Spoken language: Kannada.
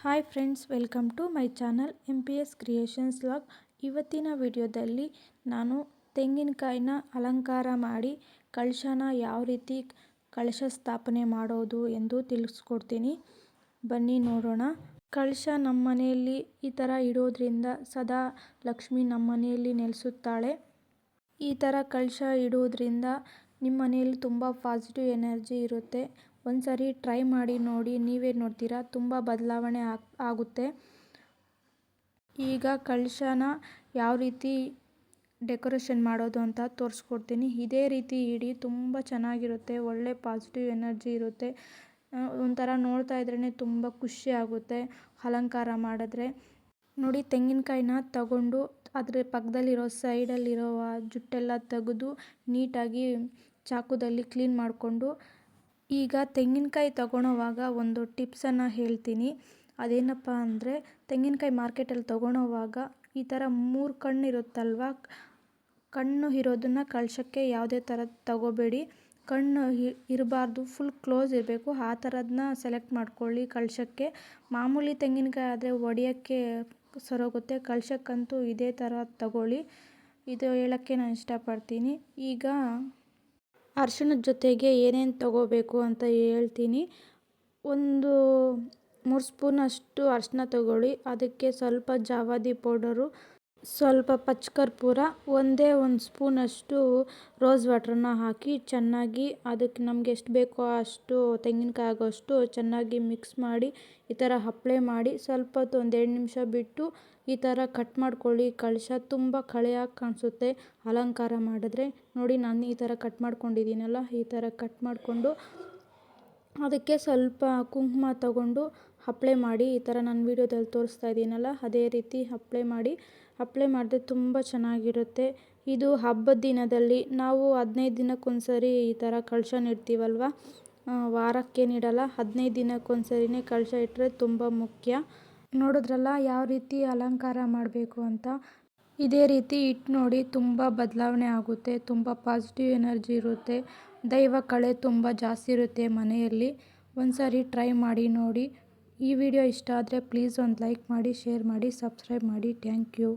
Hi friends, welcome to my channel MPS creations vlog. ಇವತ್ತಿನ ವಿಡಿಯೋದಲ್ಲಿ ನಾನು ತೆಂಗಿನಕಾಯಿನ ಅಲಂಕಾರ ಮಾಡಿ ಕಳಶನ ಯಾವ ರೀತಿ ಕಳಶ ಸ್ಥಾಪನೆ ಮಾಡೋದು ಎಂದು ತಿಳಿಸ್ಕೊಡ್ತೀನಿ. ಬನ್ನಿ ನೋಡೋಣ. ಕಳಶ ನಮ್ಮ ಮನೆಯಲ್ಲಿ ಈ ಥರ ಇಡೋದ್ರಿಂದ ಸದಾ ಲಕ್ಷ್ಮಿ ನಮ್ಮ ಮನೆಯಲ್ಲಿ ನೆಲೆಸುತ್ತಾಳೆ. ಈ ಥರ ಕಳಶ ಇಡೋದ್ರಿಂದ ನಿಮ್ಮ ಮನೆಯಲ್ಲಿ ತುಂಬ ಪಾಸಿಟಿವ್ ಎನರ್ಜಿ ಇರುತ್ತೆ. ಒಂದ್ಸರಿ ಟ್ರೈ ಮಾಡಿ ನೋಡಿ, ನೀವೇ ನೋಡ್ತೀರಾ ತುಂಬ ಬದಲಾವಣೆ ಆಗುತ್ತೆ. ಈಗ ಕಳಶನ ಯಾವ ರೀತಿ ಡೆಕೋರೇಷನ್ ಮಾಡೋದು ಅಂತ ತೋರಿಸ್ಕೊಡ್ತೀನಿ. ಇದೇ ರೀತಿ ಇಡಿ, ತುಂಬ ಚೆನ್ನಾಗಿರುತ್ತೆ. ಒಳ್ಳೆ ಪಾಸಿಟಿವ್ ಎನರ್ಜಿ ಇರುತ್ತೆ. ಒಂಥರ ನೋಡ್ತಾ ಇದ್ರೇ ತುಂಬ ಖುಷಿ ಆಗುತ್ತೆ ಅಲಂಕಾರ ಮಾಡಿದ್ರೆ. ನೋಡಿ, ತೆಂಗಿನಕಾಯಿನ ತಗೊಂಡು ಅದರ ಪಕ್ಕದಲ್ಲಿರೋ ಸೈಡಲ್ಲಿರೋ ಜುಟ್ಟೆಲ್ಲ ತೆಗೆದು ನೀಟಾಗಿ ಚಾಕುದಲ್ಲಿ ಕ್ಲೀನ್ ಮಾಡಿಕೊಂಡು, ಈಗ ತೆಂಗಿನಕಾಯಿ ತಗೊಳ್ಳೋವಾಗ ಒಂದು ಟಿಪ್ಸನ್ನು ಹೇಳ್ತೀನಿ. ಅದೇನಪ್ಪ ಅಂದರೆ, ತೆಂಗಿನಕಾಯಿ ಮಾರ್ಕೆಟಲ್ಲಿ ತಗೊಳ್ಳೋವಾಗ ಈ ಥರ 3 ಕಣ್ಣು ಇರುತ್ತಲ್ವ, ಕಣ್ಣು ಇರೋದನ್ನು ಕಳಶಕ್ಕೆ ಯಾವುದೇ ಥರದ್ದು ತಗೋಬೇಡಿ. ಕಣ್ಣು ಇರಬಾರ್ದು, ಫುಲ್ ಕ್ಲೋಸ್ ಇರಬೇಕು. ಆ ಥರದನ್ನ ಸೆಲೆಕ್ಟ್ ಮಾಡ್ಕೊಳ್ಳಿ ಕಳಶಕ್ಕೆ. ಮಾಮೂಲಿ ತೆಂಗಿನಕಾಯಿ ಆದರೆ ಒಡೆಯೋಕ್ಕೆ ಸರೋಗುತ್ತೆ. ಕಳಶಕ್ಕಂತೂ ಇದೇ ಥರ ತಗೊಳ್ಳಿ. ಇದು ಹೇಳೋಕ್ಕೆ ನಾನು ಇಷ್ಟಪಡ್ತೀನಿ. ಈಗ ಅರಿಶಿಣದ ಜೊತೆಗೆ ಏನೇನು ತಗೋಬೇಕು ಅಂತ ಹೇಳ್ತೀನಿ. ಒಂದು 3 ಸ್ಪೂನಷ್ಟು ಅರಿಶಿಣ ತಗೊಳ್ಳಿ. ಅದಕ್ಕೆ ಸ್ವಲ್ಪ ಜಾವದಿ ಪೌಡರು, ಸ್ವಲ್ಪ ಪಚ್ಚಕರ್ಪೂರ, ಒಂದೇ 1 ಸ್ಪೂನಷ್ಟು ರೋಸ್ ವಾಟ್ರನ್ನ ಹಾಕಿ ಚೆನ್ನಾಗಿ ಅದಕ್ಕೆ ನಮಗೆ ಎಷ್ಟು ಬೇಕೋ ಅಷ್ಟು ತೆಂಗಿನಕಾಯಿ ಆಗೋಷ್ಟು ಚೆನ್ನಾಗಿ ಮಿಕ್ಸ್ ಮಾಡಿ ಈ ಥರ ಅಪ್ಲೈ ಮಾಡಿ ಸ್ವಲ್ಪ ಹೊತ್ತು ಒಂದು 2 ನಿಮಿಷ ಬಿಟ್ಟು ಈ ಥರ ಕಟ್ ಮಾಡ್ಕೊಳ್ಳಿ. ಕಳಶ ತುಂಬ ಕಳೆಯಾಗಿ ಕಾಣಿಸುತ್ತೆ ಅಲಂಕಾರ ಮಾಡಿದ್ರೆ. ನೋಡಿ, ನಾನು ಈ ಥರ ಕಟ್ ಮಾಡ್ಕೊಂಡಿದ್ದೀನಲ್ಲ, ಈ ಥರ ಕಟ್ ಮಾಡಿಕೊಂಡು ಅದಕ್ಕೆ ಸ್ವಲ್ಪ ಕುಂಕುಮ ತಗೊಂಡು ಅಪ್ಲೈ ಮಾಡಿ. ಈ ಥರ ನಾನು ವೀಡಿಯೋದಲ್ಲಿ ತೋರಿಸ್ತಾ ಇದ್ದೀನಲ್ಲ, ಅದೇ ರೀತಿ ಅಪ್ಲೈ ಮಾಡಿದ್ರೆ ತುಂಬ ಚೆನ್ನಾಗಿರುತ್ತೆ. ಇದು ಹಬ್ಬದ ದಿನದಲ್ಲಿ ನಾವು 15 ದಿನಕ್ಕೊಂದ್ಸರಿ ಈ ಥರ ಕಳಶನ ಇಡ್ತೀವಲ್ವ, ವಾರಕ್ಕೇನಿಡಲ್ಲ, 15 ದಿನಕ್ಕೊಂದ್ಸರಿನೇ ಕಳಶ ಇಟ್ಟರೆ ತುಂಬ ಮುಖ್ಯ. ನೋಡಿದ್ರಲ್ಲ ಯಾವ ರೀತಿ ಅಲಂಕಾರ ಮಾಡಬೇಕು ಅಂತ. ಇದೇ ರೀತಿ ಇಟ್ಟು ನೋಡಿ, ತುಂಬ ಬದಲಾವಣೆ ಆಗುತ್ತೆ. ತುಂಬ ಪಾಸಿಟಿವ್ ಎನರ್ಜಿ ಇರುತ್ತೆ. ದೈವ ಕಳೆ ತುಂಬ ಜಾಸ್ತಿ ಇರುತ್ತೆ ಮನೆಯಲ್ಲಿ. ಒಂದ್ಸರಿ ಟ್ರೈ ಮಾಡಿ ನೋಡಿ. ಈ ವಿಡಿಯೋ ಇಷ್ಟ ಆದರೆ ಪ್ಲೀಸ್ ಒಂದು ಲೈಕ್ ಮಾಡಿ, ಶೇರ್ ಮಾಡಿ, ಸಬ್ಸ್ಕ್ರೈಬ್ ಮಾಡಿ. Thank you.